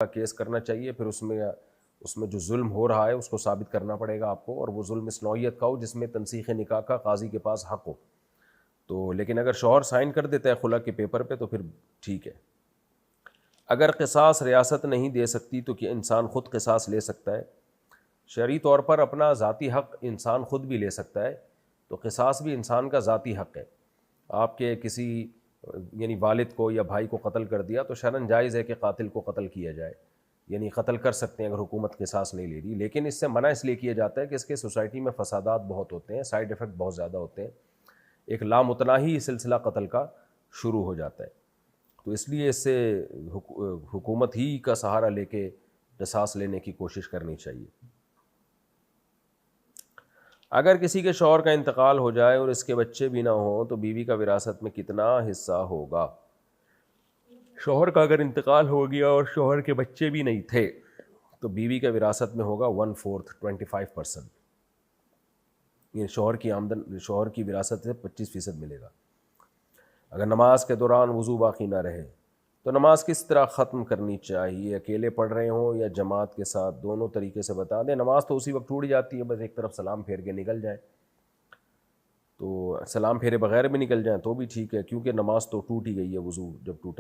کا کیس کرنا چاہیے، پھر اس میں جو ظلم ہو رہا ہے اس کو ثابت کرنا پڑے گا آپ کو، اور وہ ظلم اس نوعیت کا ہو جس میں تنسیخ نکاح کا قاضی کے پاس حق ہو تو۔ لیکن اگر شوہر سائن کر دیتا ہے خلا کے پیپر پہ تو پھر ٹھیک ہے۔ اگر قصاص ریاست نہیں دے سکتی تو کیا انسان خود قصاص لے سکتا ہے؟ شرعی طور پر اپنا ذاتی حق انسان خود بھی لے سکتا ہے، تو قصاص بھی انسان کا ذاتی حق ہے۔ آپ کے کسی یعنی والد کو یا بھائی کو قتل کر دیا تو شرعاً جائز ہے کہ قاتل کو قتل کیا جائے، یعنی قتل کر سکتے ہیں اگر حکومت قصاص نہیں لے رہی، لیکن اس سے منع اس لیے کیا جاتا ہے کہ اس کے سوسائٹی میں فسادات بہت ہوتے ہیں، سائیڈ ایفیکٹ بہت زیادہ ہوتے ہیں، ایک لامتناہی سلسلہ قتل کا شروع ہو جاتا ہے، تو اس لیے اس سے حکومت ہی کا سہارا لے کے قصاص لینے کی کوشش کرنی چاہیے۔ اگر کسی کے شوہر کا انتقال ہو جائے اور اس کے بچے بھی نہ ہوں تو بیوی کا وراثت میں کتنا حصہ ہوگا؟ شوہر کا اگر انتقال ہو گیا اور شوہر کے بچے بھی نہیں تھے تو بیوی کا وراثت میں ہوگا 1/4 25%، یہ شوہر کی آمدن، شوہر کی وراثت سے 25% ملے گا۔ اگر نماز کے دوران وضو باقی نہ رہے تو نماز کس طرح ختم کرنی چاہیے؟ اکیلے پڑھ رہے ہوں یا جماعت کے ساتھ، دونوں طریقے سے بتا دیں۔ نماز تو اسی وقت ٹوٹ جاتی ہے، بس ایک طرف سلام پھیر کے نکل جائیں، تو سلام پھیرے بغیر بھی نکل جائیں تو بھی ٹھیک ہے، کیونکہ نماز تو ٹوٹ ہی گئی ہے، وضو جب ٹوٹا